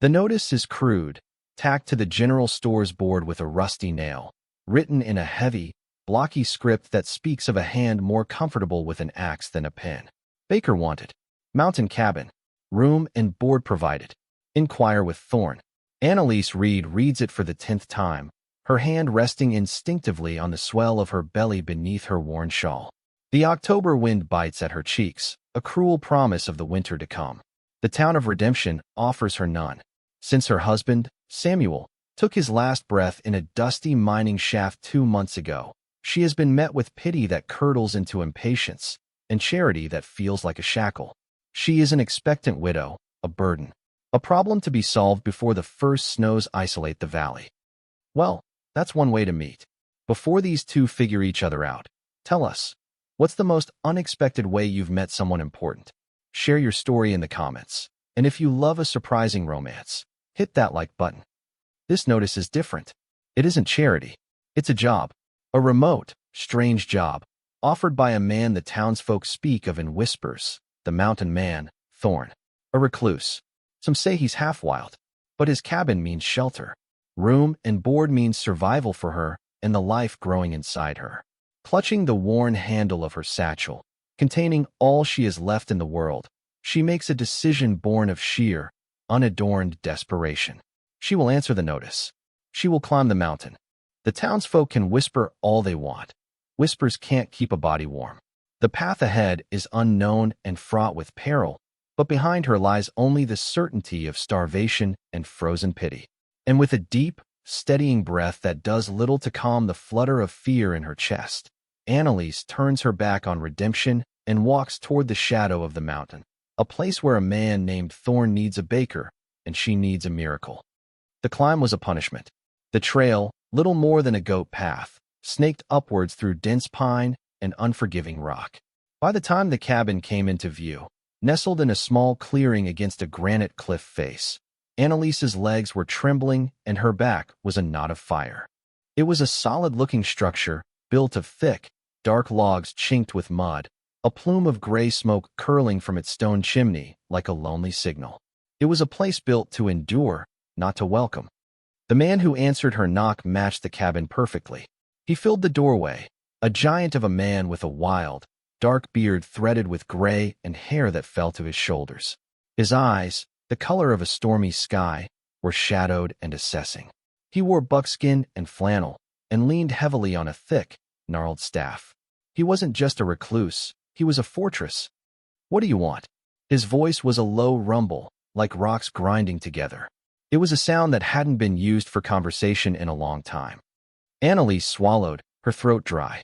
The notice is crude, tacked to the general store's board with a rusty nail, written in a heavy, blocky script that speaks of a hand more comfortable with an axe than a pen. Baker wanted. Mountain cabin. Room and board provided. Inquire with Thorne. Annalise Reed reads it for the 10th time, her hand resting instinctively on the swell of her belly beneath her worn shawl. The October wind bites at her cheeks, a cruel promise of the winter to come. The town of Redemption offers her none. Since her husband, Samuel, took his last breath in a dusty mining shaft 2 months ago, she has been met with pity that curdles into impatience, and charity that feels like a shackle. She is an expectant widow, a burden, a problem to be solved before the first snows isolate the valley. Well, that's one way to meet. Before these two figure each other out, tell us, what's the most unexpected way you've met someone important? Share your story in the comments. And if you love a surprising romance, hit that like button. This notice is different. It isn't charity. It's a job. A remote, strange job, offered by a man the townsfolk speak of in whispers, the mountain man, Thorne. A recluse. Some say he's half wild, but his cabin means shelter. Room and board means survival for her and the life growing inside her. Clutching the worn handle of her satchel, containing all she has left in the world, she makes a decision born of sheer, unadorned desperation. She will answer the notice. She will climb the mountain. The townsfolk can whisper all they want. Whispers can't keep a body warm. The path ahead is unknown and fraught with peril, but behind her lies only the certainty of starvation and frozen pity. And with a deep, steadying breath that does little to calm the flutter of fear in her chest, Annalise turns her back on redemption and walks toward the shadow of the mountain, a place where a man named Thorne needs a baker and she needs a miracle. The climb was a punishment. The trail, little more than a goat path, snaked upwards through dense pine and unforgiving rock. By the time the cabin came into view, nestled in a small clearing against a granite cliff face, Annalise's legs were trembling and her back was a knot of fire. It was a solid-looking structure, built of thick, dark logs chinked with mud, a plume of gray smoke curling from its stone chimney like a lonely signal. It was a place built to endure, not to welcome. The man who answered her knock matched the cabin perfectly. He filled the doorway, a giant of a man with a wild, dark beard threaded with gray and hair that fell to his shoulders. His eyes, the color of a stormy sky, were shadowed and assessing. He wore buckskin and flannel, and leaned heavily on a thick, gnarled staff. He wasn't just a recluse, he was a fortress. What do you want? His voice was a low rumble, like rocks grinding together. It was a sound that hadn't been used for conversation in a long time. Annalise swallowed, her throat dry.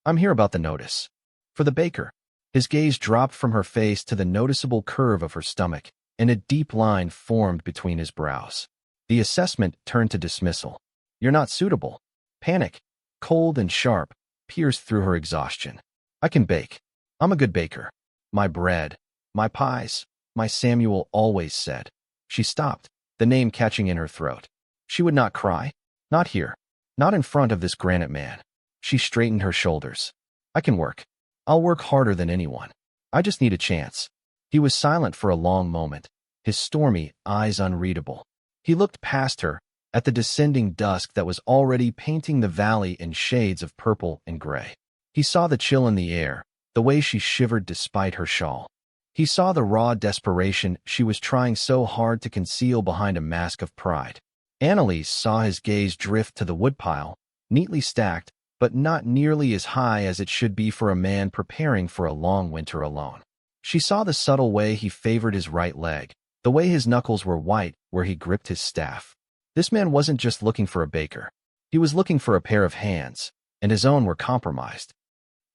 I'm here about the notice. For the baker. His gaze dropped from her face to the noticeable curve of her stomach, and a deep line formed between his brows. The assessment turned to dismissal. You're not suitable. Panic, cold and sharp, pierced through her exhaustion. I can bake. I'm a good baker. My bread, my pies, my Samuel always said. She stopped, the name catching in her throat. She would not cry. Not here. Not in front of this granite man. She straightened her shoulders. I can work. I'll work harder than anyone. I just need a chance. He was silent for a long moment, his stormy eyes unreadable. He looked past her, at the descending dusk that was already painting the valley in shades of purple and gray. He saw the chill in the air, the way she shivered despite her shawl. He saw the raw desperation she was trying so hard to conceal behind a mask of pride. Annalise saw his gaze drift to the woodpile, neatly stacked, but not nearly as high as it should be for a man preparing for a long winter alone. She saw the subtle way he favored his right leg, the way his knuckles were white where he gripped his staff. This man wasn't just looking for a baker. He was looking for a pair of hands, and his own were compromised.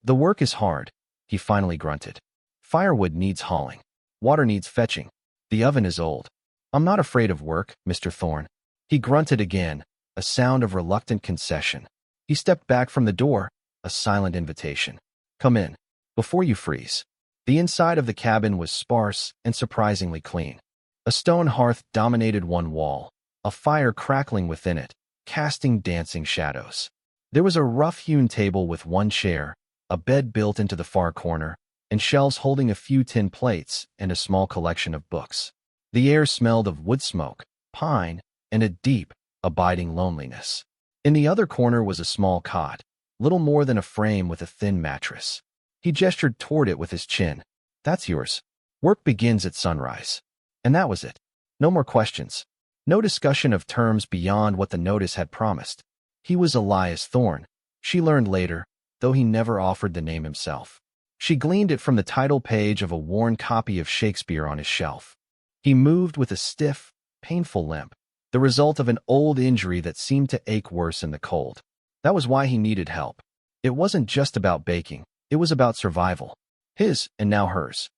The work is hard, he finally grunted. Firewood needs hauling. Water needs fetching. The oven is old. I'm not afraid of work, Mr. Thorne. He grunted again, a sound of reluctant concession. He stepped back from the door, a silent invitation. Come in, before you freeze. The inside of the cabin was sparse and surprisingly clean. A stone hearth dominated one wall, a fire crackling within it, casting dancing shadows. There was a rough-hewn table with one chair, a bed built into the far corner, and shelves holding a few tin plates and a small collection of books. The air smelled of wood smoke, pine, and a deep, abiding loneliness. In the other corner was a small cot, little more than a frame with a thin mattress. He gestured toward it with his chin. "That's yours. Work begins at sunrise." And that was it. No more questions. No discussion of terms beyond what the notice had promised. He was Elias Thorne, she learned later, though he never offered the name himself. She gleaned it from the title page of a worn copy of Shakespeare on his shelf. He moved with a stiff, painful limp, the result of an old injury that seemed to ache worse in the cold. That was why he needed help. It wasn't just about baking, it was about survival. His, and now hers.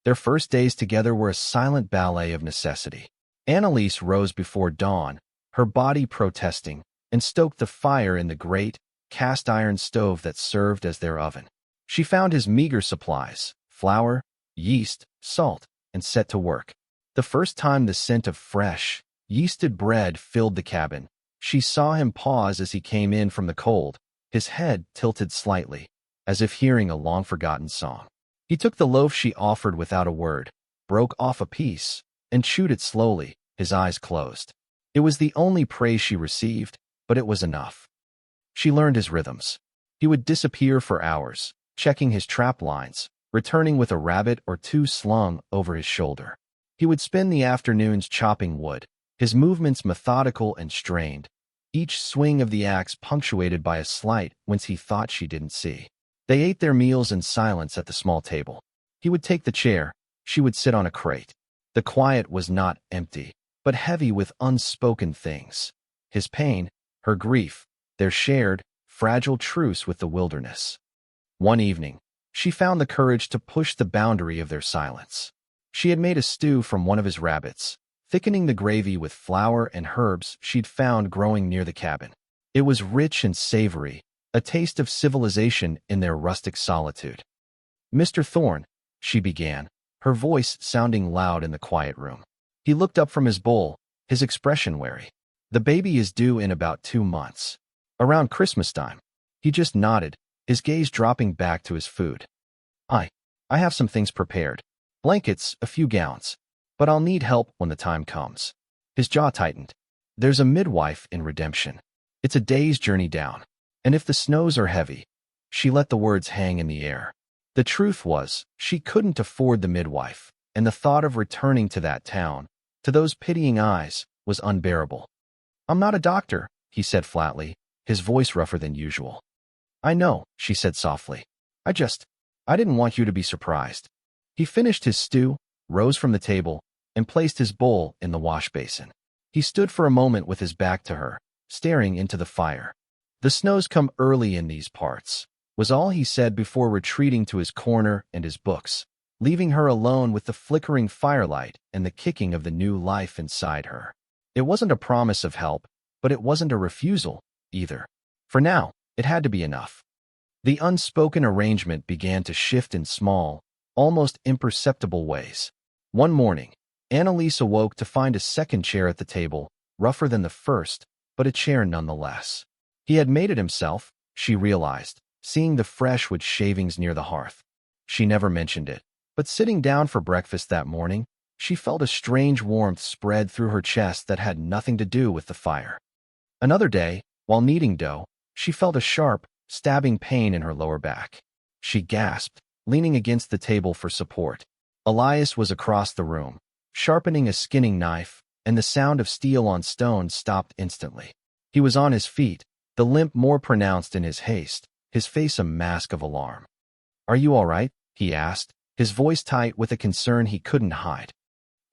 Their first days together were a silent ballet of necessity. Annalise rose before dawn, her body protesting, and stoked the fire in the great, cast-iron stove that served as their oven. She found his meager supplies, flour, yeast, salt, and set to work. The first time the scent of fresh, yeasted bread filled the cabin, she saw him pause as he came in from the cold, his head tilted slightly, as if hearing a long-forgotten song. He took the loaf she offered without a word, broke off a piece, and chewed it slowly, his eyes closed. It was the only praise she received, but it was enough. She learned his rhythms. He would disappear for hours, checking his trap lines, returning with a rabbit or two slung over his shoulder. He would spend the afternoons chopping wood, his movements methodical and strained, each swing of the axe punctuated by a slight whence he thought she didn't see. They ate their meals in silence at the small table. He would take the chair, she would sit on a crate. The quiet was not empty, but heavy with unspoken things. His pain, her grief, their shared, fragile truce with the wilderness. One evening, she found the courage to push the boundary of their silence. She had made a stew from one of his rabbits, thickening the gravy with flour and herbs she'd found growing near the cabin. It was rich and savory, a taste of civilization in their rustic solitude. "Mr. Thorne," she began, her voice sounding loud in the quiet room. He looked up from his bowl, his expression wary. "The baby is due in about 2 months. Around Christmas time." He just nodded, his gaze dropping back to his food. I have some things prepared. Blankets, a few gowns. But I'll need help when the time comes." His jaw tightened. "There's a midwife in Redemption. It's a day's journey down. And if the snows are heavy..." She let the words hang in the air. The truth was, she couldn't afford the midwife, and the thought of returning to that town, to those pitying eyes, was unbearable. "I'm not a doctor," he said flatly, his voice rougher than usual. "I know," she said softly. I didn't want you to be surprised." He finished his stew, rose from the table, and placed his bowl in the wash basin. He stood for a moment with his back to her, staring into the fire. "The snows come early in these parts," was all he said before retreating to his corner and his books, leaving her alone with the flickering firelight and the kicking of the new life inside her. It wasn't a promise of help, but it wasn't a refusal, either. For now, it had to be enough. The unspoken arrangement began to shift in small, almost imperceptible ways. One morning, Annalise awoke to find a second chair at the table, rougher than the first, but a chair nonetheless. He had made it himself, she realized, seeing the fresh wood shavings near the hearth. She never mentioned it, but sitting down for breakfast that morning, she felt a strange warmth spread through her chest that had nothing to do with the fire. Another day, while kneading dough, she felt a sharp, stabbing pain in her lower back. She gasped, leaning against the table for support. Elias was across the room, sharpening a skinning knife, and the sound of steel on stone stopped instantly. He was on his feet, the limp more pronounced in his haste, his face a mask of alarm. "Are you all right?" he asked, his voice tight with a concern he couldn't hide.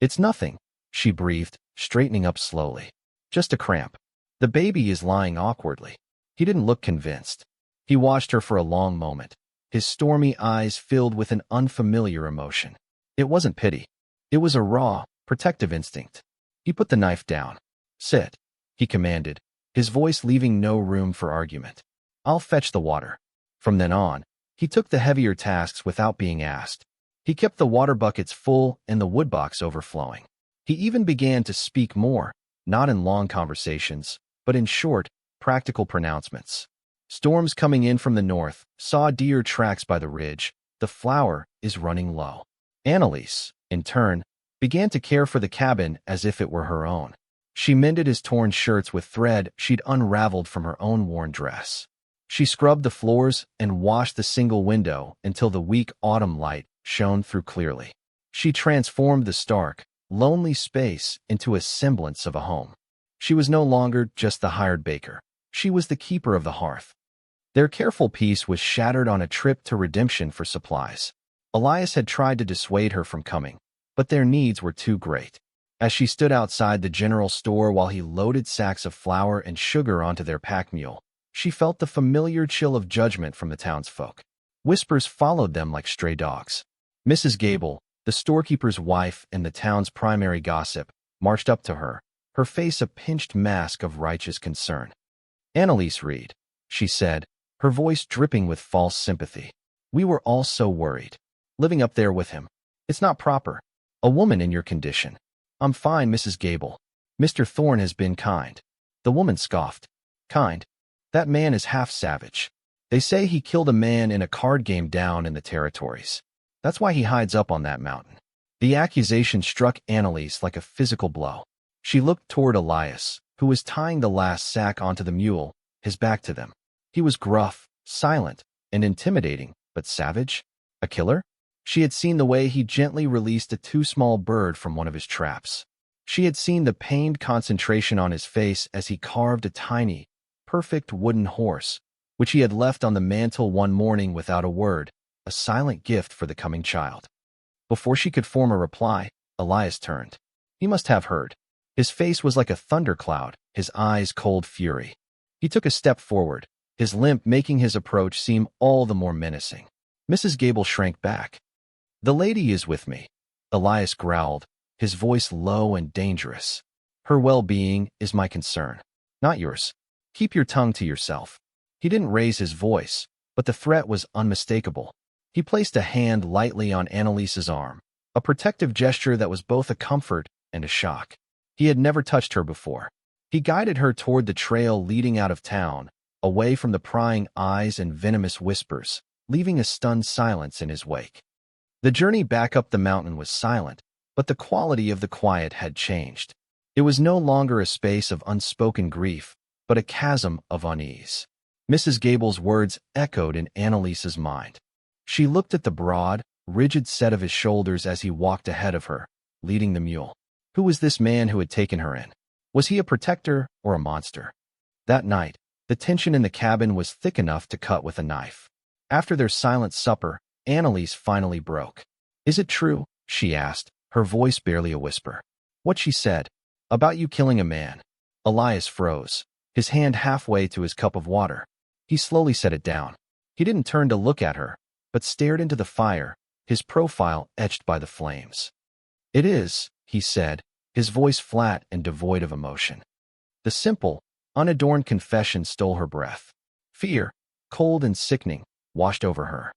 "It's nothing," she breathed, straightening up slowly. "Just a cramp. The baby is lying awkwardly." He didn't look convinced. He watched her for a long moment, his stormy eyes filled with an unfamiliar emotion. It wasn't pity. It was a raw, protective instinct. He put the knife down. "Sit," he commanded, his voice leaving no room for argument. "I'll fetch the water." From then on, he took the heavier tasks without being asked. He kept the water buckets full and the woodbox overflowing. He even began to speak more, not in long conversations, but in short, practical pronouncements. "Storms coming in from the north, saw deer tracks by the ridge, the flour is running low." Annalise, in turn, began to care for the cabin as if it were her own. She mended his torn shirts with thread she'd unraveled from her own worn dress. She scrubbed the floors and washed the single window until the weak autumn light shone through clearly. She transformed the stark, lonely space into a semblance of a home. She was no longer just the hired baker. She was the keeper of the hearth. Their careful peace was shattered on a trip to redemption for supplies. Elias had tried to dissuade her from coming, but their needs were too great. As she stood outside the general store while he loaded sacks of flour and sugar onto their pack mule, she felt the familiar chill of judgment from the townsfolk. Whispers followed them like stray dogs. Mrs. Gable, the storekeeper's wife and the town's primary gossip, marched up to her, her face a pinched mask of righteous concern. "Annalise Reed," she said, her voice dripping with false sympathy. "We were all so worried. Living up there with him. It's not proper. A woman in your condition." "I'm fine, Mrs. Gable. Mr. Thorne has been kind." The woman scoffed. "Kind? That man is half savage. They say he killed a man in a card game down in the territories. That's why he hides up on that mountain." The accusation struck Annalise like a physical blow. She looked toward Elias, who was tying the last sack onto the mule, his back to them. He was gruff, silent, and intimidating, but savage? A killer? She had seen the way he gently released a too small bird from one of his traps. She had seen the pained concentration on his face as he carved a tiny, perfect wooden horse, which he had left on the mantel one morning without a word, a silent gift for the coming child. Before she could form a reply, Elias turned. He must have heard. His face was like a thundercloud, his eyes cold fury. He took a step forward, his limp making his approach seem all the more menacing. Mrs. Gable shrank back. "The lady is with me," Elias growled, his voice low and dangerous. "Her well-being is my concern, not yours. Keep your tongue to yourself." He didn't raise his voice, but the threat was unmistakable. He placed a hand lightly on Annalise's arm, a protective gesture that was both a comfort and a shock. He had never touched her before. He guided her toward the trail leading out of town, away from the prying eyes and venomous whispers, leaving a stunned silence in his wake. The journey back up the mountain was silent, but the quality of the quiet had changed. It was no longer a space of unspoken grief, but a chasm of unease. Mrs. Gable's words echoed in Annalise's mind. She looked at the broad, rigid set of his shoulders as he walked ahead of her, leading the mule. Who was this man who had taken her in? Was he a protector or a monster? That night, the tension in the cabin was thick enough to cut with a knife. After their silent supper, Annalise finally broke. "Is it true?" she asked, her voice barely a whisper. "What she said? About you killing a man?" Elias froze, his hand halfway to his cup of water. He slowly set it down. He didn't turn to look at her, but stared into the fire, his profile etched by the flames. "It is," he said, his voice flat and devoid of emotion. The simple, unadorned confession stole her breath. Fear, cold and sickening, washed over her.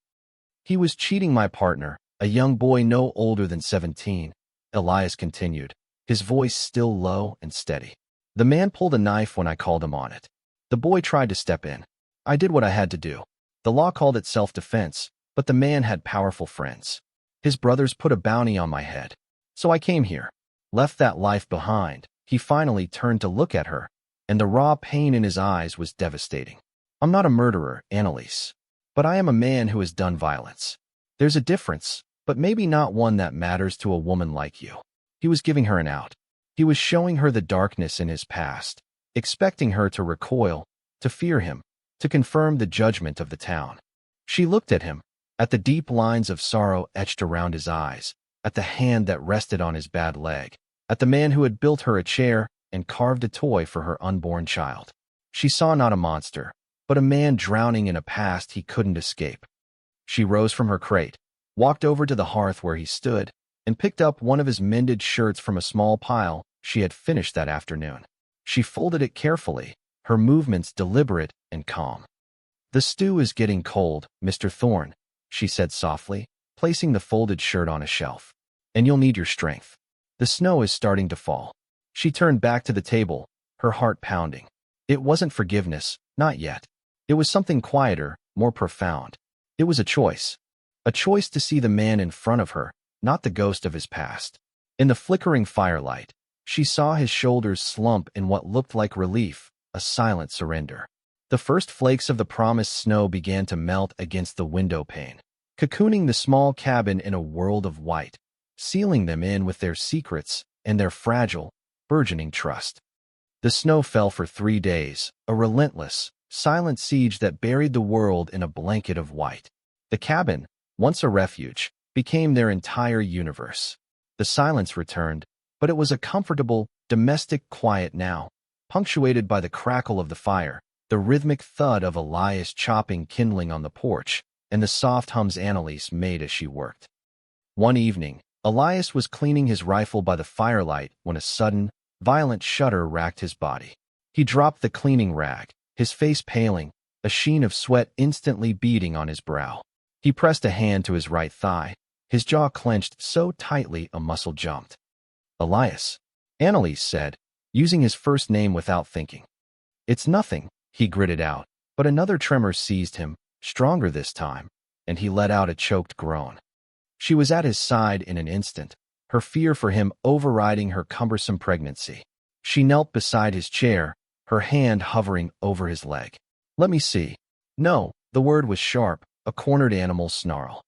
"He was cheating my partner, a young boy no older than 17, Elias continued, his voice still low and steady. "The man pulled a knife when I called him on it. The boy tried to step in. I did what I had to do. The law called it self-defense, but the man had powerful friends. His brothers put a bounty on my head. So I came here. Left that life behind." He finally turned to look at her, and the raw pain in his eyes was devastating. "I'm not a murderer, Annalise. But I am a man who has done violence. There's a difference, but maybe not one that matters to a woman like you." He was giving her an out. He was showing her the darkness in his past, expecting her to recoil, to fear him, to confirm the judgment of the town. She looked at him, at the deep lines of sorrow etched around his eyes, at the hand that rested on his bad leg, at the man who had built her a chair and carved a toy for her unborn child. She saw not a monster, but a man drowning in a past he couldn't escape. She rose from her crate, walked over to the hearth where he stood, and picked up one of his mended shirts from a small pile she had finished that afternoon. She folded it carefully, her movements deliberate and calm. "The stew is getting cold, Mr. Thorne," she said softly, placing the folded shirt on a shelf. "And you'll need your strength. The snow is starting to fall." She turned back to the table, her heart pounding. It wasn't forgiveness, not yet. It was something quieter, more profound. It was a choice. A choice to see the man in front of her, not the ghost of his past. In the flickering firelight, she saw his shoulders slump in what looked like relief, a silent surrender. The first flakes of the promised snow began to melt against the window pane, cocooning the small cabin in a world of white, sealing them in with their secrets and their fragile, burgeoning trust. The snow fell for 3 days, a relentless, silent siege that buried the world in a blanket of white. The cabin, once a refuge, became their entire universe. The silence returned, but it was a comfortable, domestic quiet now, punctuated by the crackle of the fire, the rhythmic thud of Elias chopping kindling on the porch, and the soft hums Annalise made as she worked. One evening, Elias was cleaning his rifle by the firelight when a sudden, violent shudder racked his body. He dropped the cleaning rag, his face paling, a sheen of sweat instantly beading on his brow. He pressed a hand to his right thigh, his jaw clenched so tightly a muscle jumped. "Elias," Annalise said, using his first name without thinking. "It's nothing," he gritted out, but another tremor seized him, stronger this time, and he let out a choked groan. She was at his side in an instant, her fear for him overriding her cumbersome pregnancy. She knelt beside his chair, her hand hovering over his leg. "Let me see." "No," the word was sharp, a cornered animal snarl.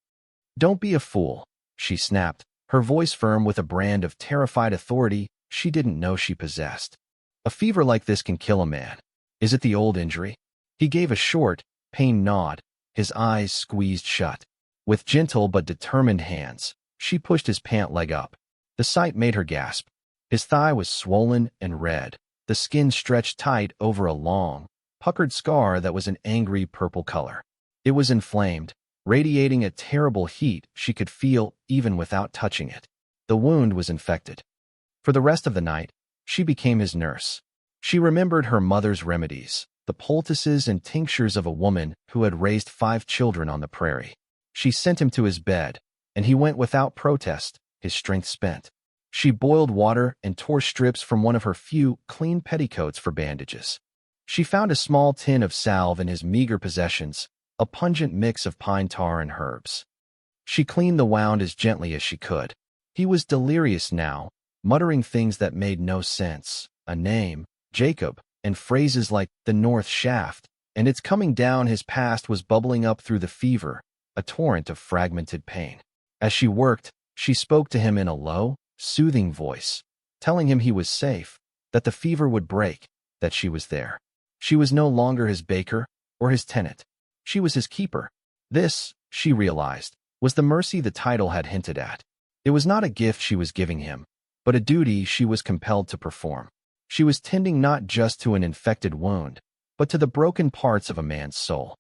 "Don't be a fool," she snapped, her voice firm with a brand of terrified authority she didn't know she possessed. "A fever like this can kill a man. Is it the old injury?" He gave a short, pained nod, his eyes squeezed shut. With gentle but determined hands, she pushed his pant leg up. The sight made her gasp. His thigh was swollen and red, the skin stretched tight over a long, puckered scar that was an angry purple color. It was inflamed, radiating a terrible heat she could feel even without touching it. The wound was infected. For the rest of the night, she became his nurse. She remembered her mother's remedies, the poultices and tinctures of a woman who had raised 5 children on the prairie. She sent him to his bed, and he went without protest, his strength spent. She boiled water and tore strips from one of her few clean petticoats for bandages. She found a small tin of salve in his meager possessions, a pungent mix of pine tar and herbs. She cleaned the wound as gently as she could. He was delirious now, muttering things that made no sense, a name, Jacob, and phrases like the North Shaft, and its coming down his past was bubbling up through the fever, a torrent of fragmented pain. As she worked, she spoke to him in a low, soothing voice, telling him he was safe, that the fever would break, that she was there. She was no longer his baker or his tenant. She was his keeper. This, she realized, was the mercy the title had hinted at. It was not a gift she was giving him, but a duty she was compelled to perform. She was tending not just to an infected wound, but to the broken parts of a man's soul.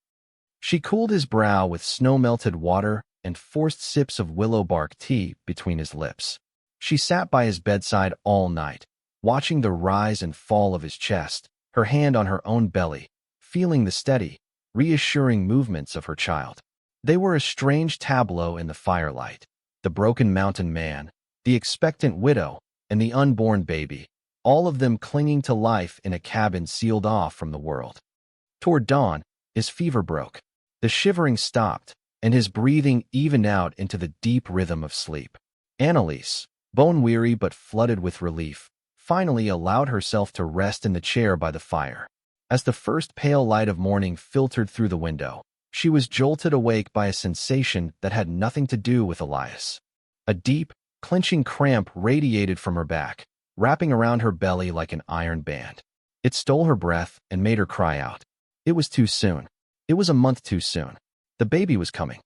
She cooled his brow with snow-melted water and forced sips of willow bark tea between his lips. She sat by his bedside all night, watching the rise and fall of his chest, her hand on her own belly, feeling the steady, reassuring movements of her child. They were a strange tableau in the firelight. The broken mountain man, the expectant widow, and the unborn baby, all of them clinging to life in a cabin sealed off from the world. Toward dawn, his fever broke. The shivering stopped, and his breathing evened out into the deep rhythm of sleep. Annalise, bone-weary but flooded with relief, finally allowed herself to rest in the chair by the fire. As the first pale light of morning filtered through the window, she was jolted awake by a sensation that had nothing to do with Elias. A deep, clenching cramp radiated from her back, wrapping around her belly like an iron band. It stole her breath and made her cry out. It was too soon. It was a month too soon. The baby was coming.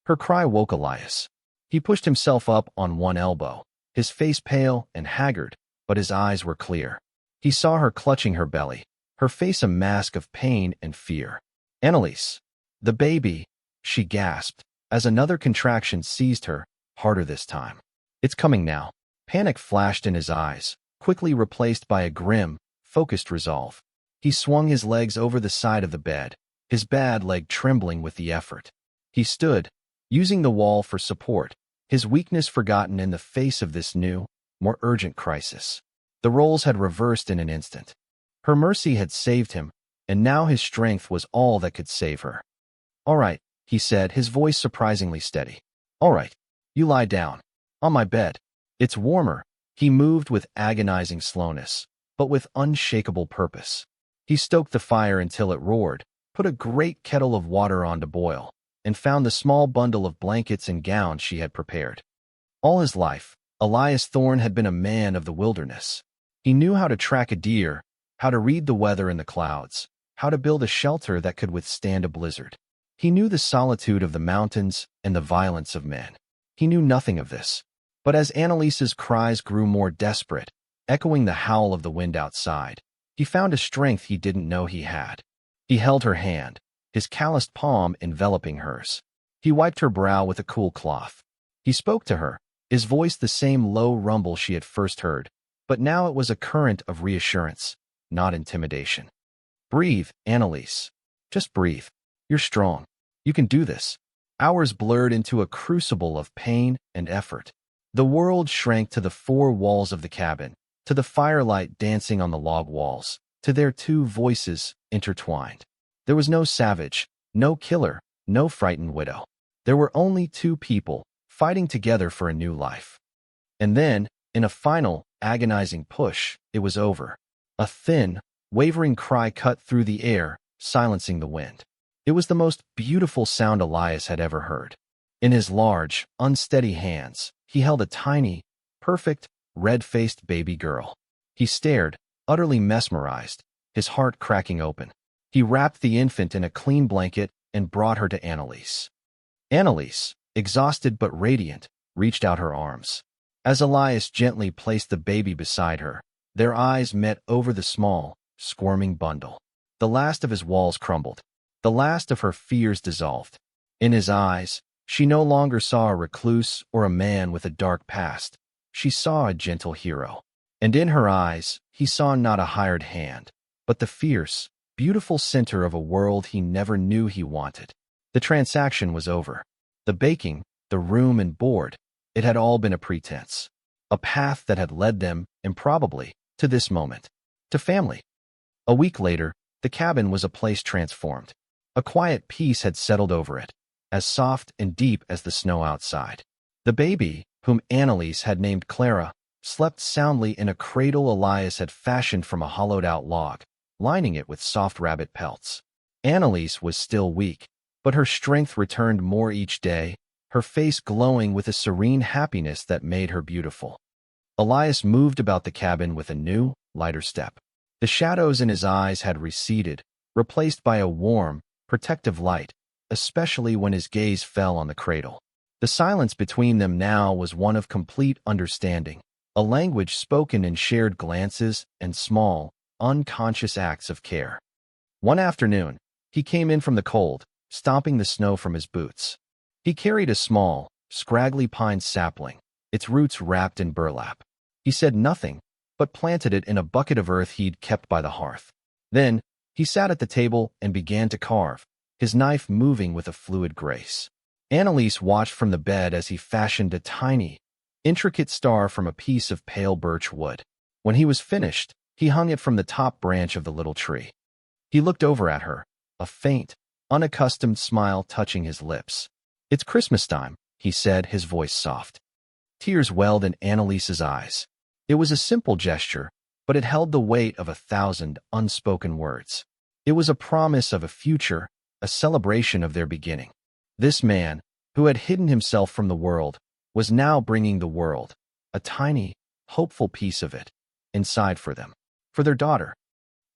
Her cry woke Elias. He pushed himself up on one elbow, his face pale and haggard, but his eyes were clear. He saw her clutching her belly, her face a mask of pain and fear. "Annalise, the baby," she gasped, as another contraction seized her, harder this time. "It's coming now." Panic flashed in his eyes, quickly replaced by a grim, focused resolve. He swung his legs over the side of the bed, his bad leg trembling with the effort. He stood, using the wall for support, his weakness forgotten in the face of this new, more urgent crisis. The roles had reversed in an instant. Her mercy had saved him, and now his strength was all that could save her. "All right," he said, his voice surprisingly steady. "All right. You lie down. On my bed." It's warmer. He moved with agonizing slowness, but with unshakable purpose. He stoked the fire until it roared, put a great kettle of water on to boil, and found the small bundle of blankets and gowns she had prepared. All his life, Elias Thorne had been a man of the wilderness. He knew how to track a deer, how to read the weather in the clouds, how to build a shelter that could withstand a blizzard. He knew the solitude of the mountains and the violence of men. He knew nothing of this. But as Annalise's cries grew more desperate, echoing the howl of the wind outside, he found a strength he didn't know he had. He held her hand, his calloused palm enveloping hers. He wiped her brow with a cool cloth. He spoke to her, his voice the same low rumble she had first heard, but now it was a current of reassurance, not intimidation. Breathe, Annalise. Just breathe. You're strong. You can do this. Hours blurred into a crucible of pain and effort. The world shrank to the four walls of the cabin, to the firelight dancing on the log walls, to their two voices intertwined. There was no savage, no killer, no frightened widow. There were only two people, fighting together for a new life. And then, in a final, agonizing push, it was over. A thin, wavering cry cut through the air, silencing the wind. It was the most beautiful sound Elias had ever heard. In his large, unsteady hands, he held a tiny, perfect, red-faced baby girl. He stared, utterly mesmerized, his heart cracking open. He wrapped the infant in a clean blanket and brought her to Annalise. Annalise, exhausted but radiant, reached out her arms. As Elias gently placed the baby beside her, their eyes met over the small, squirming bundle. The last of his walls crumbled. The last of her fears dissolved. In his eyes, she no longer saw a recluse or a man with a dark past. She saw a gentle hero. And in her eyes, he saw not a hired hand, but the fierce, beautiful center of a world he never knew he wanted. The transaction was over. The baking, the room and board, it had all been a pretense. A path that had led them, improbably, to this moment. To family. A week later, the cabin was a place transformed. A quiet peace had settled over it, as soft and deep as the snow outside. The baby, whom Annalise had named Clara, slept soundly in a cradle Elias had fashioned from a hollowed-out log, lining it with soft rabbit pelts. Annalise was still weak, but her strength returned more each day, her face glowing with a serene happiness that made her beautiful. Elias moved about the cabin with a new, lighter step. The shadows in his eyes had receded, replaced by a warm, protective light, especially when his gaze fell on the cradle. The silence between them now was one of complete understanding, a language spoken in shared glances and small, unconscious acts of care. One afternoon, he came in from the cold, stomping the snow from his boots. He carried a small, scraggly pine sapling, its roots wrapped in burlap. He said nothing, but planted it in a bucket of earth he'd kept by the hearth. Then, he sat at the table and began to carve, his knife moving with a fluid grace. Annalise watched from the bed as he fashioned a tiny, intricate star from a piece of pale birch wood. When he was finished, he hung it from the top branch of the little tree. He looked over at her, a faint, unaccustomed smile touching his lips. "It's Christmas time," he said, his voice soft. Tears welled in Annalise's eyes. It was a simple gesture, but it held the weight of 1,000 unspoken words. It was a promise of a future, a celebration of their beginning. This man, who had hidden himself from the world, was now bringing the world, a tiny, hopeful piece of it, inside for them, for their daughter.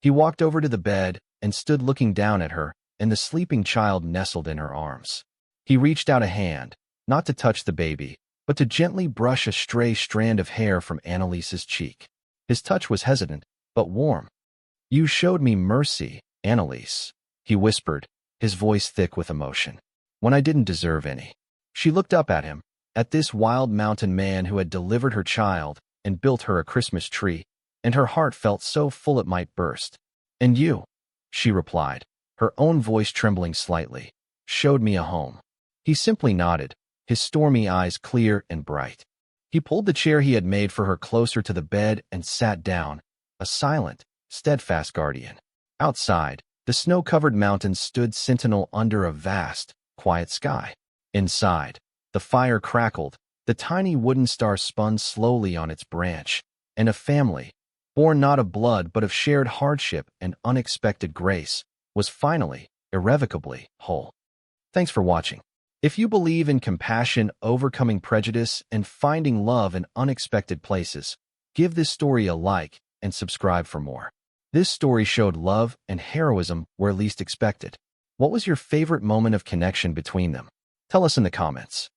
He walked over to the bed and stood looking down at her, and the sleeping child nestled in her arms. He reached out a hand, not to touch the baby, but to gently brush a stray strand of hair from Annalise's cheek. His touch was hesitant, but warm. "You showed me mercy, Annalise," he whispered, his voice thick with emotion, "when I didn't deserve any." She looked up at him, at this wild mountain man who had delivered her child and built her a Christmas tree, and her heart felt so full it might burst. "And you," she replied, her own voice trembling slightly, "showed me a home." He simply nodded, his stormy eyes clear and bright. He pulled the chair he had made for her closer to the bed and sat down, a silent, steadfast guardian. Outside, the snow-covered mountains stood sentinel under a vast, quiet sky. Inside, the fire crackled, The tiny wooden star spun slowly on its branch, and a family, born not of blood but of shared hardship and unexpected grace, was finally, irrevocably, whole. Thanks for watching. If you believe in compassion, overcoming prejudice, and finding love in unexpected places, give this story a like and subscribe for more. This story showed love and heroism where least expected. What was your favorite moment of connection between them? Tell us in the comments.